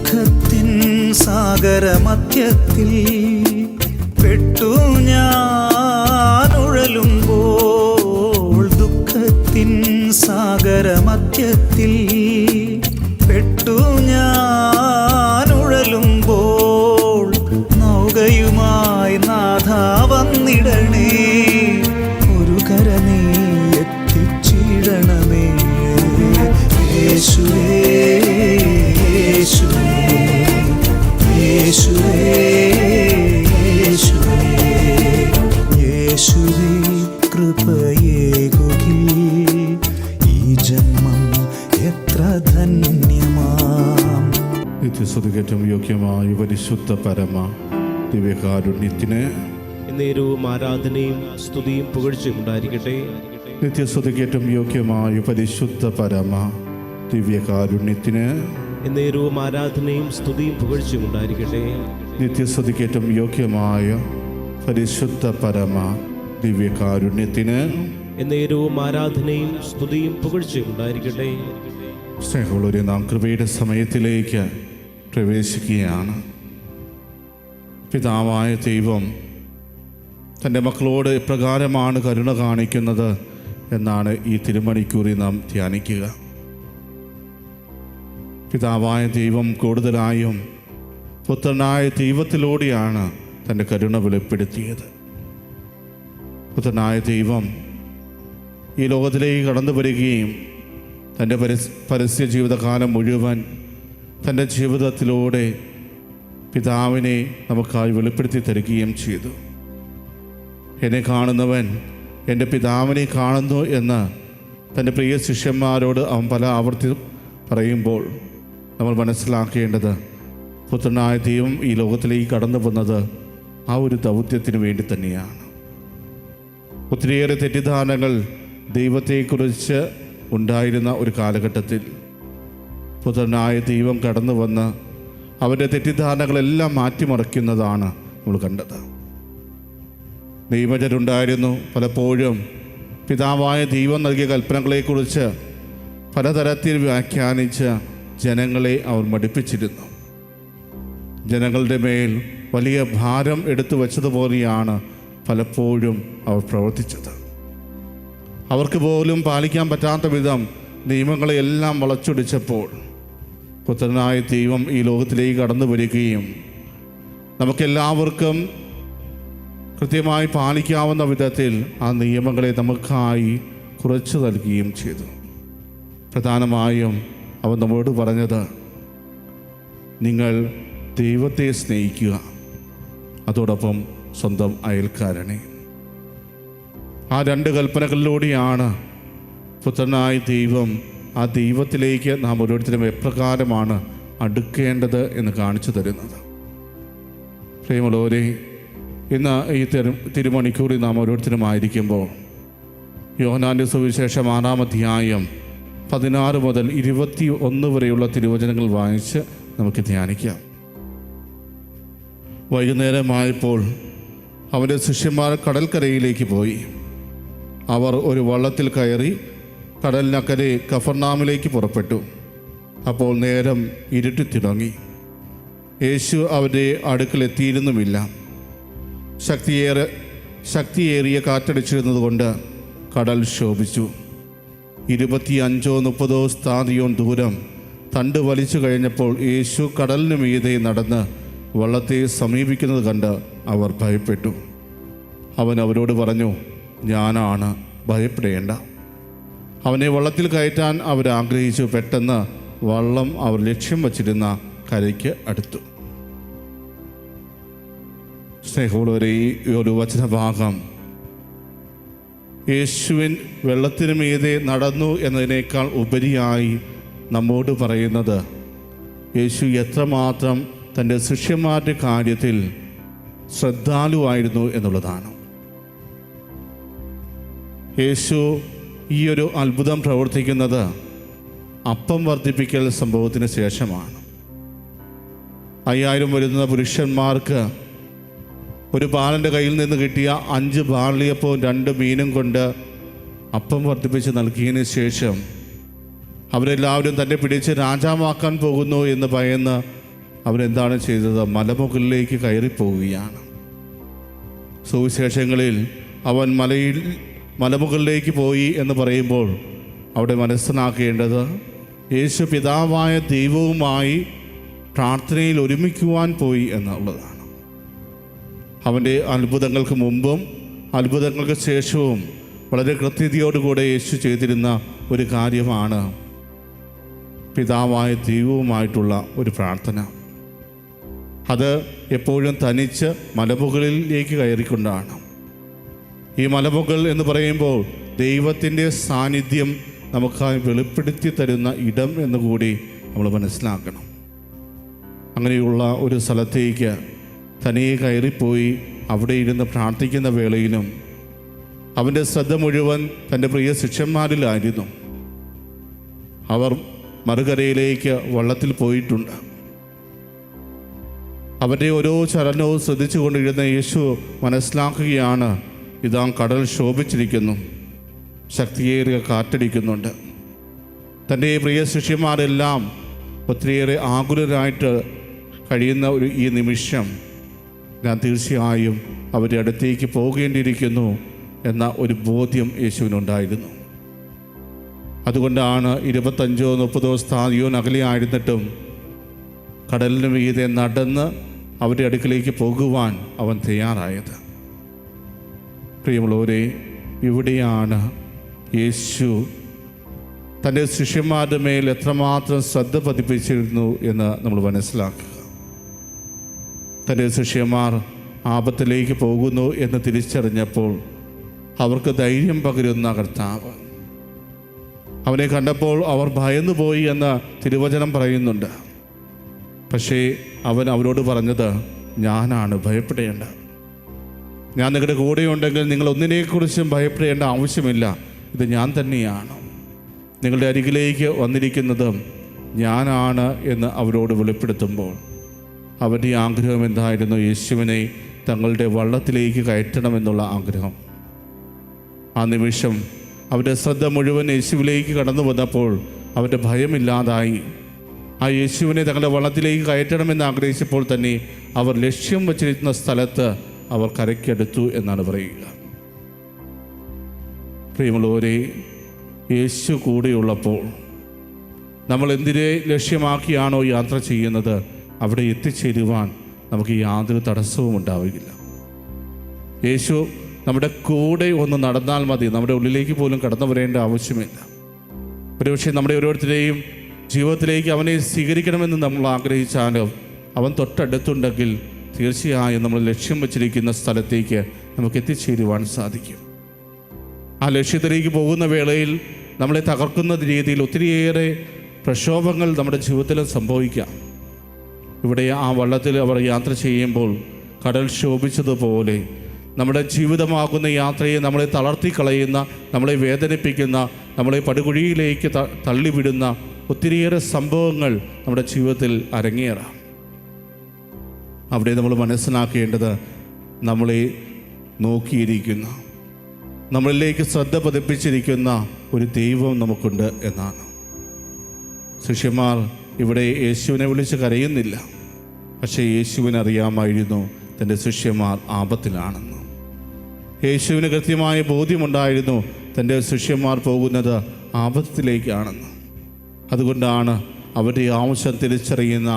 ദുഃഖത്തിൻ സാഗരമധ്യത്തിൽ പെട്ടു ഞാൻ ഉഴലുമ്പോൾ, ദുഃഖത്തിൻ സാഗരമധ്യത്തിൽ പെട്ടു ഞാൻ ഉഴലുമ്പോൾ, നൗകയുമായി നാഥ വന്നിടണേ, ഒരു കര നീ എത്തിച്ചിടണമേ. യേശുവേ യേശുവേ യേശുവേ യേശുവേ യേശുവേ കൃപയേകുകിൽ ഈ ജന്മം എത്ര ധന്യമാം. നിത്യസ്തുതിക്കേറ്റവും യോഗ്യമായ പരിശുദ്ധ പരമ ദിവ്യകാരുണ്യത്തിന് നേരവും ആരാധനയും സ്തുതിയും പുകഴ്ചയും ഉണ്ടായിരിക്കട്ടെ. നിത്യസ്തുതിക്കേറ്റവും യോഗ്യമായ പരിശുദ്ധ പരമ ദിവ്യകാരുണ്യത്തിന് നേരവും ആരാധനയും സ്തുതിയും പുകഴ്ചയും ഉണ്ടായിരിക്കട്ടെ. നിത്യസ്തുതിക്കേറ്റവും യോഗ്യമായ പരിശുദ്ധ പരമ ദിവ്യകാരുണ്യത്തിന് നേരവും ആരാധനയും സ്തുതിയും പുകഴ്ചയും ഉണ്ടായിരിക്കട്ടെ. സ്നേഹമുള്ളവരെ, നാം കൃപയുടെ സമയത്തിലേക്ക് പ്രവേശിക്കുകയാണ്. പിതാവായ ദൈവം തൻ്റെ മക്കളോട് എപ്രകാരമാണ് കരുണ കാണിക്കുന്നത് എന്നാണ് ഈ തിരുമണിക്കൂറിൽ നാം ധ്യാനിക്കുക. പിതാവായ ദൈവം കൂടുതലായും പുത്രനായ ദൈവത്തിലൂടെയാണ് തൻ്റെ കരുണ വെളിപ്പെടുത്തിയത്. പുത്രനായ ദൈവം ഈ ലോകത്തിലേക്ക് കടന്നു വരികയും തൻ്റെ പരസ്യ ജീവിതകാലം മുഴുവൻ തൻ്റെ ജീവിതത്തിലൂടെ പിതാവിനെ നമുക്കായി വെളിപ്പെടുത്തി തരികയും ചെയ്തു. എന്നെ കാണുന്നവൻ എൻ്റെ പിതാവിനെ കാണുന്നു എന്ന് തൻ്റെ പ്രിയ ശിഷ്യന്മാരോട് അവൻ പല ആവർത്തി പറയുമ്പോൾ നമ്മൾ മനസ്സിലാക്കേണ്ടത്, പുത്രനായ ദൈവം ഈ ലോകത്തിലേക്ക് കടന്നു വന്നത് ആ ഒരു ദൗത്യത്തിന് വേണ്ടി തന്നെയാണ്. ഒത്തിരിയേറെ തെറ്റിദ്ധാരണകൾ ദൈവത്തെക്കുറിച്ച് ഉണ്ടായിരുന്ന ഒരു കാലഘട്ടത്തിൽ പുത്രനായ ദൈവം കടന്നു വന്ന് അവൻ്റെ തെറ്റിദ്ധാരണകളെല്ലാം മാറ്റിമറിക്കുന്നതാണ് നമ്മൾ കണ്ടത്. നിയമജരുണ്ടായിരുന്നു. പലപ്പോഴും പിതാവായ ദൈവം നൽകിയ കൽപ്പനകളെക്കുറിച്ച് പലതരത്തിൽ വ്യാഖ്യാനിച്ച് ജനങ്ങളെ അവർ മടുപ്പിച്ചിരുന്നു. ജനങ്ങളുടെ മേൽ വലിയ ഭാരം എടുത്തു വച്ചതുപോലെയാണ് പലപ്പോഴും അവർ പ്രവർത്തിച്ചത്. അവർക്ക് പോലും പാലിക്കാൻ പറ്റാത്ത വിധം നിയമങ്ങളെയെല്ലാം വളച്ചൊടിച്ചപ്പോൾ പുത്രനായ ദൈവം ഈ ലോകത്തിലേക്ക് കടന്നു വരികയും നമുക്കെല്ലാവർക്കും കൃത്യമായി പാലിക്കാവുന്ന വിധത്തിൽ ആ നിയമങ്ങളെ നമുക്കായി കുറച്ചു നൽകുകയും ചെയ്തു. പ്രധാനമായും അവൻ നമ്മോട് പറഞ്ഞത്, നിങ്ങൾ ദൈവത്തെ സ്നേഹിക്കുക, അതോടൊപ്പം സ്വന്തം അയൽക്കാരനെ. ആ രണ്ട് കൽപ്പനകളിലൂടെയാണ് പുത്രനായ ദൈവം ആ ദൈവത്തിലേക്ക് നാം ഓരോരുത്തരും എപ്രകാരമാണ് അടുക്കേണ്ടത് എന്ന് കാണിച്ചു തരുന്നത്. പ്രിയമുള്ളവരെ, ഇന്ന് ഈ തിരുമണിക്കൂറിൽ നാം ഓരോരുത്തരുമായിരിക്കുമ്പോൾ യോഹന്നാൻ്റെ സുവിശേഷം 6-ാം അധ്യായം 16 മുതൽ 21 വരെയുള്ള തിരുവചനങ്ങൾ വായിച്ച് നമുക്ക് ധ്യാനിക്കാം. വൈകുന്നേരമായപ്പോൾ അവൻ്റെ ശിഷ്യന്മാർ കടൽക്കരയിലേക്ക് പോയി. അവർ ഒരു വള്ളത്തിൽ കയറി കടലിനക്കരെ കഫർനാമിലേക്ക് പുറപ്പെട്ടു. അപ്പോൾ നേരം ഇരുട്ടിത്തുടങ്ങി. യേശു അവരുടെ അടുക്കലെത്തിയിരുന്നുമില്ല. ശക്തിയേറിയ കാറ്റടിച്ചിരുന്നതുകൊണ്ട് കടൽ ശോഭിച്ചു. 25-30 സ്ഥാദിയോൻ ദൂരം തണ്ട് വലിച്ചു കഴിഞ്ഞപ്പോൾ യേശു കടലിന് മീതെ നടന്ന് വള്ളത്തെ സമീപിക്കുന്നത് കണ്ട് അവർ ഭയപ്പെട്ടു. അവൻ അവരോട് പറഞ്ഞു, ഞാനാണ്, ഭയപ്പെടേണ്ട. അവനെ വള്ളത്തിൽ കയറ്റാൻ അവരാഗ്രഹിച്ചു. പെട്ടെന്ന് വള്ളം അവർ ലക്ഷ്യം വച്ചിരുന്ന കരയ്ക്ക് അടുത്തു. സ്നേഹമുള്ളവരെ, ഈ ഒരു വചനഭാഗം യേശുവിൻ വെള്ളത്തിന് മീതെ നടന്നു എന്നതിനേക്കാൾ ഉപരിയായി നമ്മോട് പറയുന്നത് യേശു എത്രമാത്രം തൻ്റെ ശിഷ്യന്മാരുടെ കാര്യത്തിൽ ശ്രദ്ധാലുവായിരുന്നു എന്നുള്ളതാണ്. യേശു ഈ ഒരു അത്ഭുതം പ്രവർത്തിക്കുന്നത് അപ്പം വർദ്ധിപ്പിക്കൽ സംഭവത്തിന് ശേഷമാണ്. 5000 വരുന്ന പുരുഷന്മാർക്ക് ഒരു ബാലൻ്റെ കയ്യിൽ നിന്ന് കിട്ടിയ 5 ബാർലിയപ്പവും 2 മീനും കൊണ്ട് അപ്പം വർദ്ധിപ്പിച്ച് നൽകിയതിന് ശേഷം അവരെല്ലാവരും തന്നെ പിടിച്ച് രാജാവാക്കാൻ പോകുന്നു എന്ന് ഭയന്ന് അവരെന്താണ് ചെയ്തത്? മലമുകളിലേക്ക് കയറിപ്പോവുകയാണ്. സുവിശേഷങ്ങളിൽ അവൻ മലമുകളിലേക്ക് പോയി എന്ന് പറയുമ്പോൾ അവിടെ മനസ്സിലാക്കേണ്ടത് യേശു പിതാവായ ദൈവവുമായി പ്രാർത്ഥനയിൽ ഒരുമിക്കുവാൻ പോയി എന്നുള്ളതാണ്. അവൻ്റെ അത്ഭുതങ്ങൾക്ക് മുമ്പും അത്ഭുതങ്ങൾക്ക് ശേഷവും വളരെ കൃത്യതയോടുകൂടെ യേശു ചെയ്തിരുന്ന ഒരു കാര്യമാണ് പിതാവായ ദൈവവുമായിട്ടുള്ള ഒരു പ്രാർത്ഥന. അത് എപ്പോഴും തനിച്ച് മലമുകളിലേക്ക് കയറിക്കൊണ്ടാണ്. ഈ മലമുകൾ എന്ന് പറയുമ്പോൾ ദൈവത്തിൻ്റെ സാന്നിധ്യം നമുക്കായി വെളിപ്പെടുത്തി തരുന്ന ഇടം എന്നുകൂടി നമ്മൾ മനസ്സിലാക്കണം. അങ്ങനെയുള്ള ഒരു സ്ഥലത്തേക്ക് തനിയെ കയറിപ്പോയി അവിടെ ഇരുന്ന് പ്രാർത്ഥിക്കുന്ന വേളയിലും അവൻ്റെ ശ്രദ്ധ മുഴുവൻ തൻ്റെ പ്രിയ ശിഷ്യന്മാരിലായിരുന്നു. അവർ മറുകരയിലേക്ക് വള്ളത്തിൽ പോയിട്ടുണ്ട്. അവൻ്റെ ഓരോ ചലനവും ശ്രദ്ധിച്ചു കൊണ്ടിരുന്ന യേശു മനസ്സിലാക്കുകയാണ്, ഇതാ കടൽ ശോഭിച്ചിരിക്കുന്നു, ശക്തിയേറിയ കാറ്റടിക്കുന്നുണ്ട്. തൻ്റെ പ്രിയ ശിഷ്യന്മാരെല്ലാം ഒത്തിരിയേറെ ആകുലരായിട്ട് കഴിയുന്ന ഈ നിമിഷം ഞാൻ തീർച്ചയായും അവരുടെ അടുത്തേക്ക് പോകേണ്ടിയിരിക്കുന്നു എന്ന ഒരു ബോധ്യം യേശുവിനുണ്ടായിരുന്നു. അതുകൊണ്ടാണ് 25-30 സ്ഥാദിയോൻ അകലെയായിരുന്നിട്ടും കടലിന് മീതെ നടന്ന് അവരുടെ അടുക്കിലേക്ക് പോകുവാൻ അവൻ തയ്യാറായത്. പ്രിയമുള്ളവരെ, ഇവിടെയാണ് യേശു തൻ്റെ ശിഷ്യന്മാരുടെ മേൽ എത്രമാത്രം ശ്രദ്ധ പതിപ്പിച്ചിരുന്നു എന്ന് നമ്മൾ മനസ്സിലാക്കുക. തൻ്റെ ശിഷ്യന്മാർ ആപത്തിലേക്ക് പോകുന്നു എന്ന് തിരിച്ചറിഞ്ഞപ്പോൾ അവർക്ക് ധൈര്യം പകരുന്ന കർത്താവ്, അവനെ കണ്ടപ്പോൾ അവർ ഭയന്നുപോയി എന്ന് തിരുവചനം പറയുന്നുണ്ട്. പക്ഷേ അവൻ അവരോട് പറഞ്ഞത്, ഞാനാണ്, ഭയപ്പെടേണ്ട. ഞാൻ നിങ്ങളുടെ കൂടെയുണ്ടെങ്കിൽ നിങ്ങൾ ഒന്നിനെക്കുറിച്ചും ഭയപ്പെടേണ്ട ആവശ്യമില്ല. ഇത് ഞാൻ തന്നെയാണ്, നിങ്ങളുടെ അരികിലേക്ക് വന്നിരിക്കുന്നതും ഞാനാണ് എന്ന് അവരോട് വെളിപ്പെടുത്തുമ്പോൾ അവരുടെ ആഗ്രഹം എന്തായിരുന്നു? യേശുവിനെ തങ്ങളുടെ വള്ളത്തിലേക്ക് കയറ്റണമെന്നുള്ള ആഗ്രഹം. ആ നിമിഷം അവരുടെ ശ്രദ്ധ മുഴുവൻ യേശുവിലേക്ക് കടന്നു വന്നപ്പോൾ അവരുടെ ഭയമില്ലാതായി. ആ യേശുവിനെ തങ്ങളുടെ വള്ളത്തിലേക്ക് കയറ്റണമെന്ന് ആഗ്രഹിച്ചപ്പോൾ തന്നെ അവർ ലക്ഷ്യം വച്ചിരിക്കുന്ന സ്ഥലത്ത് അവർ കരയ്ക്കടുത്തു എന്നാണ് പറയുക. പ്രിയമുള്ളവരെ, യേശു കൂടെയുള്ളപ്പോൾ നമ്മൾ എന്തിനെ ലക്ഷ്യമാക്കിയാണോ യാത്ര ചെയ്യുന്നത് അവിടെ എത്തിച്ചേരുവാൻ നമുക്ക് യാതൊരു തടസ്സവും ഉണ്ടാവുകയില്ല. യേശു നമ്മുടെ കൂടെ ഒന്ന് നടന്നാൽ മതി, നമ്മുടെ ഉള്ളിലേക്ക് പോലും കടന്നു വരേണ്ട ആവശ്യമില്ല. ഒരുപക്ഷെ നമ്മുടെ ഓരോരുത്തരെയും ജീവിതത്തിലേക്ക് അവനെ സ്വീകരിക്കണമെന്ന് നമ്മൾ ആഗ്രഹിച്ചാലും അവൻ തൊട്ടടുത്തുണ്ടെങ്കിൽ തീർച്ചയായും നമ്മൾ ലക്ഷ്യം വച്ചിരിക്കുന്ന സ്ഥലത്തേക്ക് നമുക്ക് എത്തിച്ചേരുവാൻ സാധിക്കും. ആ ലക്ഷ്യത്തിലേക്ക് പോകുന്ന വേളയിൽ നമ്മളെ തകർക്കുന്ന രീതിയിൽ ഒത്തിരിയേറെ പ്രക്ഷോഭങ്ങൾ നമ്മുടെ ജീവിതത്തിൽ സംഭവിക്കാം. ഇവിടെ ആ വള്ളത്തിൽ അവർ യാത്ര ചെയ്യുമ്പോൾ കടൽ ശോഭിച്ചതുപോലെ നമ്മുടെ ജീവിതമാകുന്ന യാത്രയെ നമ്മളെ തളർത്തിക്കളയുന്ന, നമ്മളെ വേദനിപ്പിക്കുന്ന, നമ്മളെ പടുകുഴിയിലേക്ക് തള്ളിവിടുന്ന ഒത്തിരിയേറെ സംഭവങ്ങൾ നമ്മുടെ ജീവിതത്തിൽ അരങ്ങേറാം. അവിടെ നമ്മൾ മനസ്സിലാക്കേണ്ടത് നമ്മളെ നോക്കിയിരിക്കുന്ന, നമ്മളിലേക്ക് ശ്രദ്ധ പതിപ്പിച്ചിരിക്കുന്ന ഒരു ദൈവം നമുക്കുണ്ട് എന്നാണ്. ശിഷ്യന്മാർ ഇവിടെ യേശുവിനെ വിളിച്ച് കരയുന്നില്ല. പക്ഷേ യേശുവിനറിയാമായിരുന്നു തൻ്റെ ശിഷ്യന്മാർ ആപത്തിലാണെന്ന്. യേശുവിന് കൃത്യമായ ബോധ്യമുണ്ടായിരുന്നു തൻ്റെ ശിഷ്യന്മാർ പോകുന്നത് ആപത്തിലേക്കാണെന്ന്. അതുകൊണ്ടാണ് അവരുടെ ആവശ്യം തിരിച്ചറിയുന്ന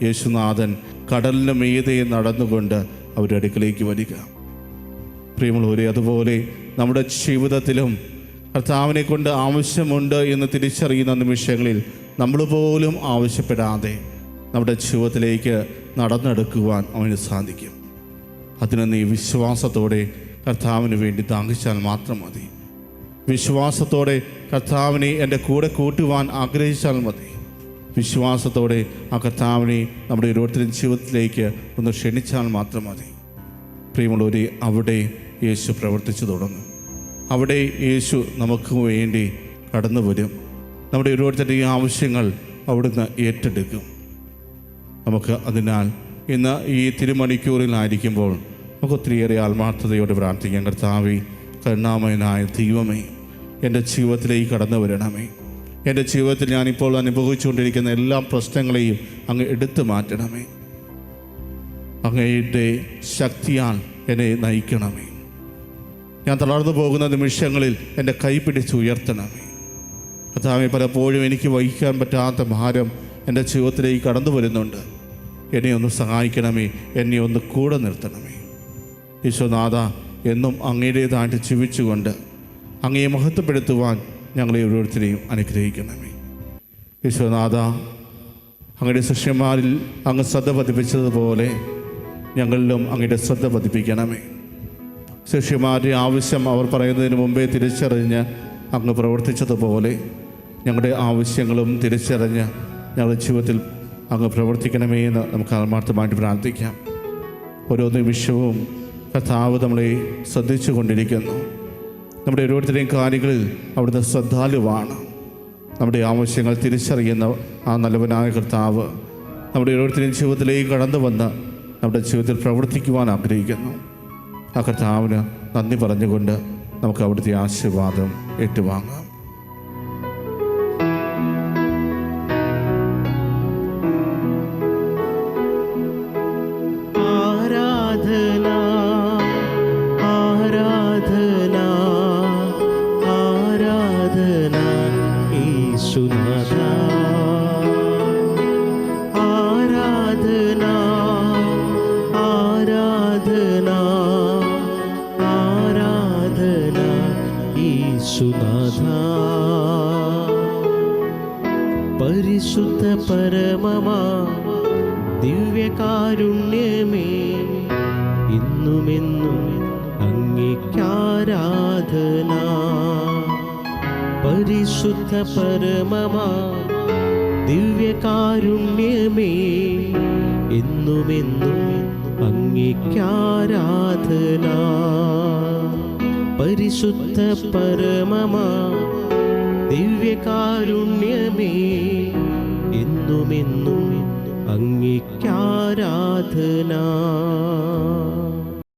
യേശുനാഥൻ കടലിന് മീതെ നടന്നുകൊണ്ട് അവരുടെ അടുക്കിലേക്ക് വരിക. പ്രിയമുള്ളവരെ, അതുപോലെ നമ്മുടെ ജീവിതത്തിലും കർത്താവിനെ കൊണ്ട് ആവശ്യമുണ്ട് എന്ന് തിരിച്ചറിയുന്ന നിമിഷങ്ങളിൽ നമ്മൾ പോലും ആവശ്യപ്പെടാതെ നമ്മുടെ ജീവിതത്തിലേക്ക് നടന്നെടുക്കുവാൻ അവന് സാധിക്കും. അതിന് നീ വിശ്വാസത്തോടെ കർത്താവിന് വേണ്ടി താങ്ങിച്ചാൽ മാത്രം മതി. വിശ്വാസത്തോടെ കർത്താവിനെ എൻ്റെ കൂടെ കൂട്ടുവാൻ ആഗ്രഹിച്ചാൽ മതി. വിശ്വാസത്തോടെ ആ കർത്താവിനെ നമ്മുടെ ഓരോരുത്തരും ജീവിതത്തിലേക്ക് ഒന്ന് ക്ഷണിച്ചാൽ മാത്രം മതി. പ്രിയമുള്ളവരെ, അവിടെ യേശു പ്രവർത്തിച്ചു തുടങ്ങും. അവിടെ യേശു നമുക്ക് വേണ്ടി കടന്നു വരും. നമ്മുടെ ഓരോരുത്തരുടെയും ആവശ്യങ്ങൾ അവിടുന്ന് ഏറ്റെടുക്കും. നമുക്ക് അതിനാൽ ഇന്ന് ഈ തിരുമണിക്കൂറിലായിരിക്കുമ്പോൾ നമുക്ക് ഒത്തിരിയേറെ ആത്മാർത്ഥതയോടെ പ്രാർത്ഥിക്കാം. കർത്താവേ, കരുണാമയനായ ദൈവമേ, എൻ്റെ ജീവിതത്തിലേക്ക് കടന്നു വരണമേ. എൻ്റെ ജീവിതത്തിൽ ഞാനിപ്പോൾ അനുഭവിച്ചുകൊണ്ടിരിക്കുന്ന എല്ലാ പ്രശ്നങ്ങളെയും അങ്ങ് എടുത്തു മാറ്റണമേ. അങ്ങയുടെ ശക്തിയാൽ എന്നെ നയിക്കണമേ. ഞാൻ തളർന്നു പോകുന്ന നിമിഷങ്ങളിൽ എൻ്റെ കൈ പിടിച്ചുയർത്തണമേ. കർത്താവേ, പലപ്പോഴും എനിക്ക് വഹിക്കാൻ പറ്റാത്ത ഭാരം എൻ്റെ ജീവിതത്തിലേക്ക് കടന്നു വരുന്നുണ്ട്. എന്നെ ഒന്ന് സഹായിക്കണമേ, എന്നെ ഒന്ന് കൂടെ നിർത്തണമേ. ഈശോനാഥ, എന്നും അങ്ങയുടേതായിട്ട് ജീവിച്ചുകൊണ്ട് അങ്ങയെ മഹത്വപ്പെടുത്തുവാൻ ഞങ്ങളെ ഓരോരുത്തരെയും അനുഗ്രഹിക്കണമേ. ഈശോനാഥ, അങ്ങയുടെ ശിഷ്യന്മാരിൽ അങ്ങ് ശ്രദ്ധ പതിപ്പിച്ചതുപോലെ ഞങ്ങളിലും അങ്ങയുടെ ശ്രദ്ധ പതിപ്പിക്കണമേ. ശിഷ്യന്മാരുടെ ആവശ്യം അവർ പറയുന്നതിന് മുമ്പേ തിരിച്ചറിഞ്ഞ് അങ്ങ് പ്രവർത്തിച്ചതുപോലെ ഞങ്ങളുടെ ആവശ്യങ്ങളും തിരിച്ചറിഞ്ഞ് ഞങ്ങളുടെ ജീവിതത്തിൽ അങ്ങ് പ്രവർത്തിക്കണമേ എന്ന് നമുക്ക് ആത്മാർത്ഥമായിട്ട് പ്രാർത്ഥിക്കാം. ഓരോ നിമിഷവും കർത്താവ് നമ്മളെ ശ്രദ്ധിച്ചു കൊണ്ടിരിക്കുന്നു. നമ്മുടെ ഓരോരുത്തരുടെയും കാര്യങ്ങളിൽ അവിടുന്ന് ശ്രദ്ധാലുവാണ്. നമ്മുടെ ആവശ്യങ്ങൾ തിരിച്ചറിയുന്ന ആ നല്ലവനായ കർത്താവ് നമ്മുടെ ഓരോരുത്തരുടെയും ജീവിതത്തിലേക്ക് കടന്നു വന്ന് നമ്മുടെ ജീവിതത്തിൽ പ്രവർത്തിക്കുവാൻ ആഗ്രഹിക്കുന്നു. ആ കർത്താവിന് നന്ദി പറഞ്ഞുകൊണ്ട് നമുക്ക് അവിടുത്തെ ആശീർവാദം ഏറ്റുവാങ്ങാം. പരിശുദ്ധ പരമമാ ദിവ്യകാരുണ്യമേ, ഇന്നുമെന്നും അങ്ങേക്കാരാധന. പരിശുദ്ധ പരമമാ ദിവ്യകാരുണ്യമേ, എന്നുമെന്നും അങ്ങേക്കാരാധന. പരിശുദ്ധ പരമമാ ദിവ്യകാരുണ്യമേ, എന്നുമെന്നും അങ്ങേക്കാരാധന.